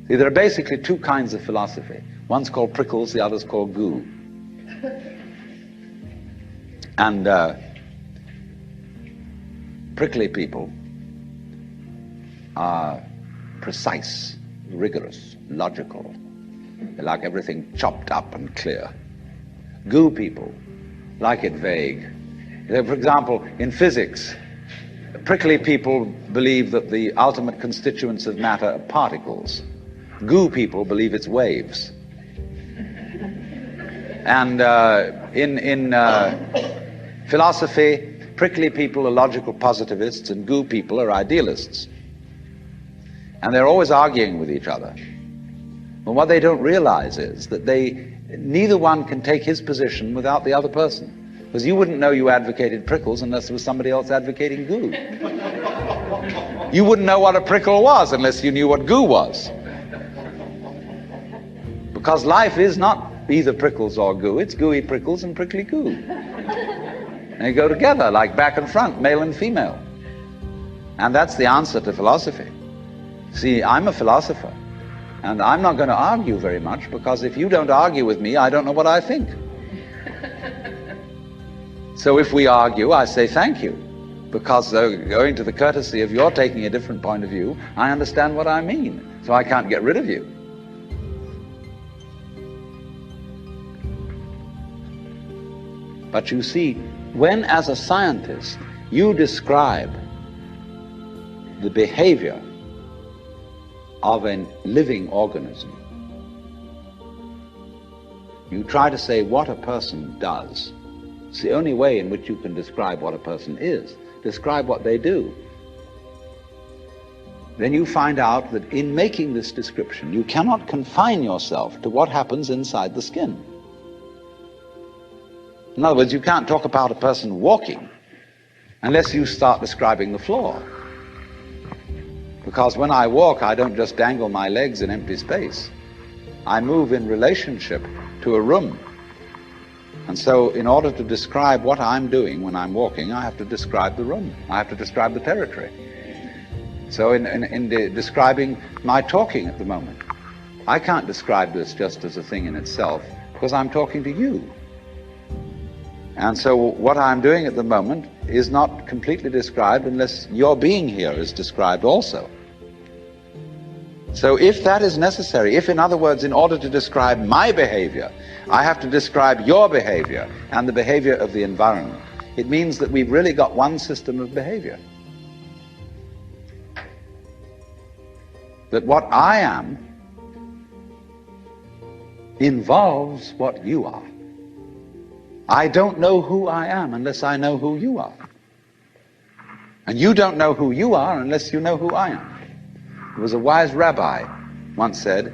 See, there are basically two kinds of philosophy. One's called prickles, the other's called goo. And prickly people are precise, rigorous, logical. They like everything chopped up and clear. Goo people like it vague. For example, in physics, prickly people believe that the ultimate constituents of matter are particles. Goo people believe it's waves. And in philosophy, prickly people are logical positivists and goo people are idealists. And they're always arguing with each other. But what they don't realize is that neither one can take his position without the other person. Because you wouldn't know you advocated prickles unless there was somebody else advocating goo. You wouldn't know what a prickle was unless you knew what goo was. Because life is not either prickles or goo, it's gooey prickles and prickly goo. And they go together like back and front, male and female. And that's the answer to philosophy. See, I'm a philosopher, and I'm not going to argue very much, because if you don't argue with me, I don't know what I think. So if we argue, I say thank you, because owing to the courtesy of your taking a different point of view, I understand what I mean, so I can't get rid of you. But you see, when as a scientist you describe the behavior of a living organism, you try to say what a person does. It's the only way in which you can describe what a person is. Describe what they do. Then you find out that in making this description, you cannot confine yourself to what happens inside the skin. In other words, you can't talk about a person walking unless you start describing the floor. Because when I walk, I don't just dangle my legs in empty space. I move in relationship to a room. And so in order to describe what I'm doing when I'm walking, I have to describe the room. I have to describe the territory. So in describing my talking at the moment, I can't describe this just as a thing in itself, because I'm talking to you. And so what I'm doing at the moment is not completely described unless your being here is described also. So if that is necessary, if in other words, in order to describe my behavior, I have to describe your behavior and the behavior of the environment, it means that we've really got one system of behavior. That what I am involves what you are. I don't know who I am unless I know who you are. And you don't know who you are unless you know who I am. There was a wise rabbi once said,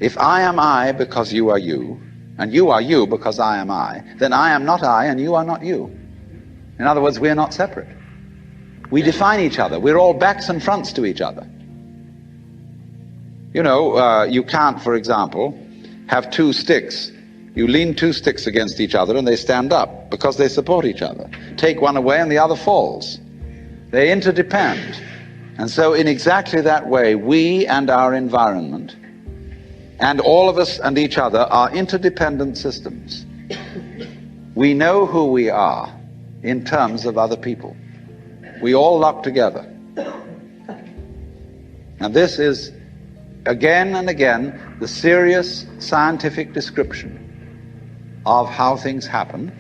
if I am I because you are you, and you are you because I am I, then I am not I and you are not you. In other words, we are not separate. We define each other. We're all backs and fronts to each other. You know, you can't, for example, have two sticks. You lean two sticks against each other and they stand up because they support each other. Take one away and the other falls. They interdepend. And so in exactly that way, we and our environment and all of us and each other are interdependent systems. We know who we are in terms of other people. We all lock together. And this is, again and again, the serious scientific description of how things happen.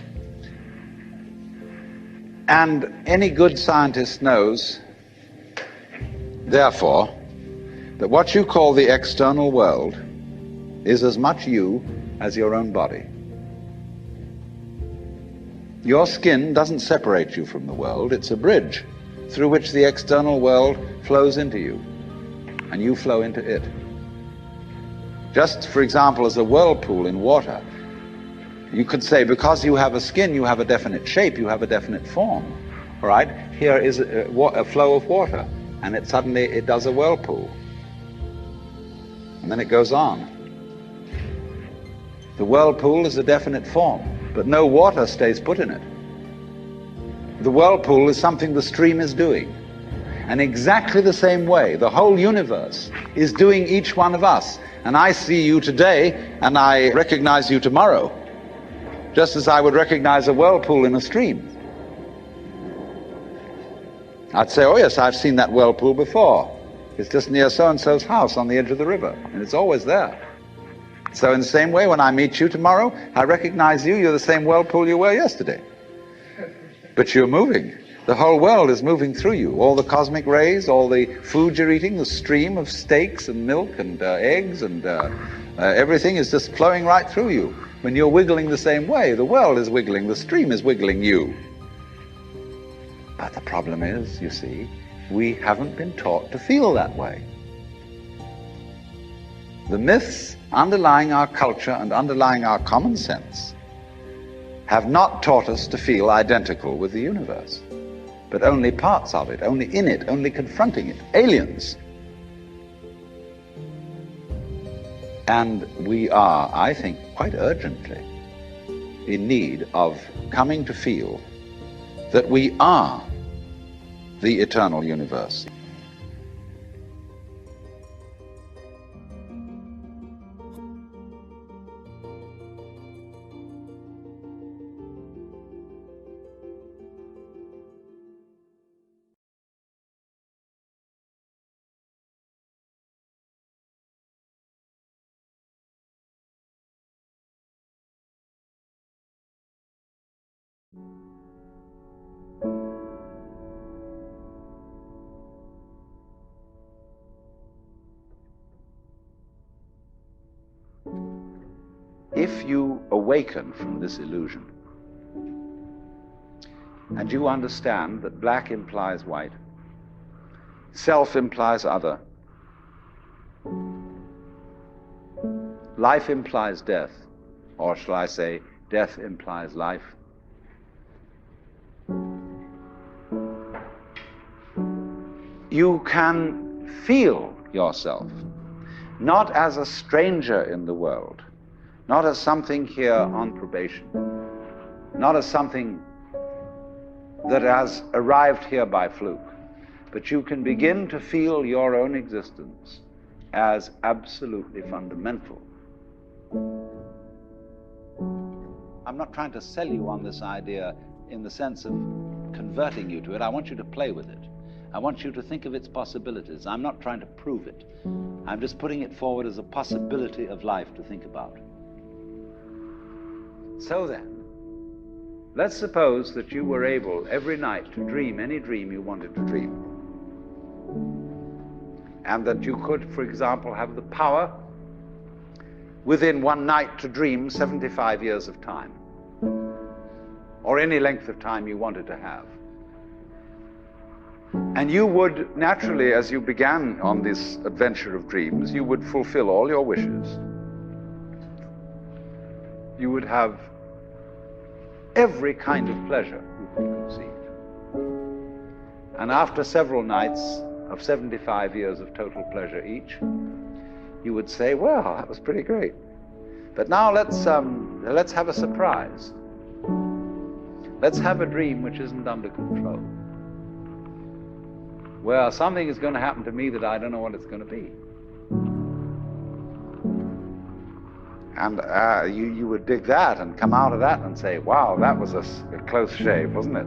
And any good scientist knows, therefore, that what you call the external world is as much you as your own body. Your skin doesn't separate you from the world. It's a bridge through which the external world flows into you, and you flow into it. Just, for example, as a whirlpool in water, you could say, because you have a skin, you have a definite shape, you have a definite form. All right? Here is a flow of water, and it suddenly does a whirlpool. And then it goes on. The whirlpool is a definite form, but no water stays put in it. The whirlpool is something the stream is doing. And exactly the same way, the whole universe is doing each one of us. And I see you today, and I recognize you tomorrow, just as I would recognize a whirlpool in a stream. I'd say, oh yes, I've seen that whirlpool before. It's just near so-and-so's house on the edge of the river, and it's always there. So in the same way, when I meet you tomorrow, I recognize you, you're the same whirlpool you were yesterday. But you're moving. The whole world is moving through you. All the cosmic rays, all the food you're eating, the stream of steaks and milk and eggs and everything is just flowing right through you. When you're wiggling the same way, the world is wiggling, the stream is wiggling you. But the problem is, you see, we haven't been taught to feel that way. The myths underlying our culture and underlying our common sense have not taught us to feel identical with the universe, but only parts of it, only in it, only confronting it, aliens. And we are, I think, quite urgently in need of coming to feel that we are the eternal universe. If you awaken from this illusion and you understand that black implies white, self implies other, life implies death, or shall I say, death implies life, you can feel yourself not as a stranger in the world, not as something here on probation, not as something that has arrived here by fluke, but you can begin to feel your own existence as absolutely fundamental. I'm not trying to sell you on this idea in the sense of converting you to it. I want you to play with it. I want you to think of its possibilities. I'm not trying to prove it. I'm just putting it forward as a possibility of life to think about. So then, let's suppose that you were able every night to dream any dream you wanted to dream. And that you could, for example, have the power within one night to dream 75 years of time, or any length of time you wanted to have. And you would naturally, as you began on this adventure of dreams, you would fulfill all your wishes. You would have every kind of pleasure you could conceive. And after several nights of 75 years of total pleasure each, you would say, well, that was pretty great. But now let's have a surprise. Let's have a dream which isn't under control. Well, something is going to happen to me that I don't know what it's going to be. And you would dig that and come out of that and say, wow, that was a close shave, wasn't it?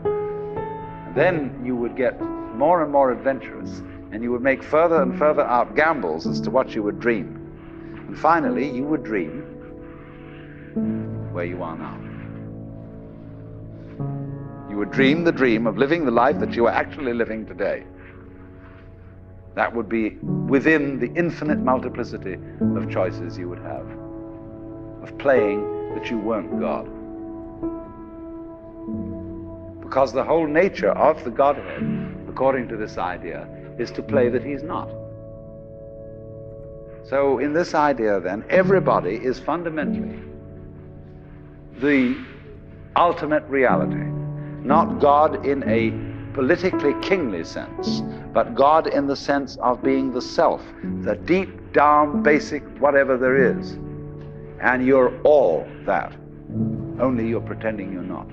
And then you would get more and more adventurous, and you would make further and further out gambles as to what you would dream. And finally, you would dream where you are now. You would dream the dream of living the life that you are actually living today. That would be within the infinite multiplicity of choices you would have, of playing that you weren't God. Because the whole nature of the Godhead, according to this idea, is to play that he's not. So in this idea then, everybody is fundamentally the ultimate reality. Not God in a politically kingly sense, but God in the sense of being the self, the deep down basic whatever there is. And you're all that, only you're pretending you're not.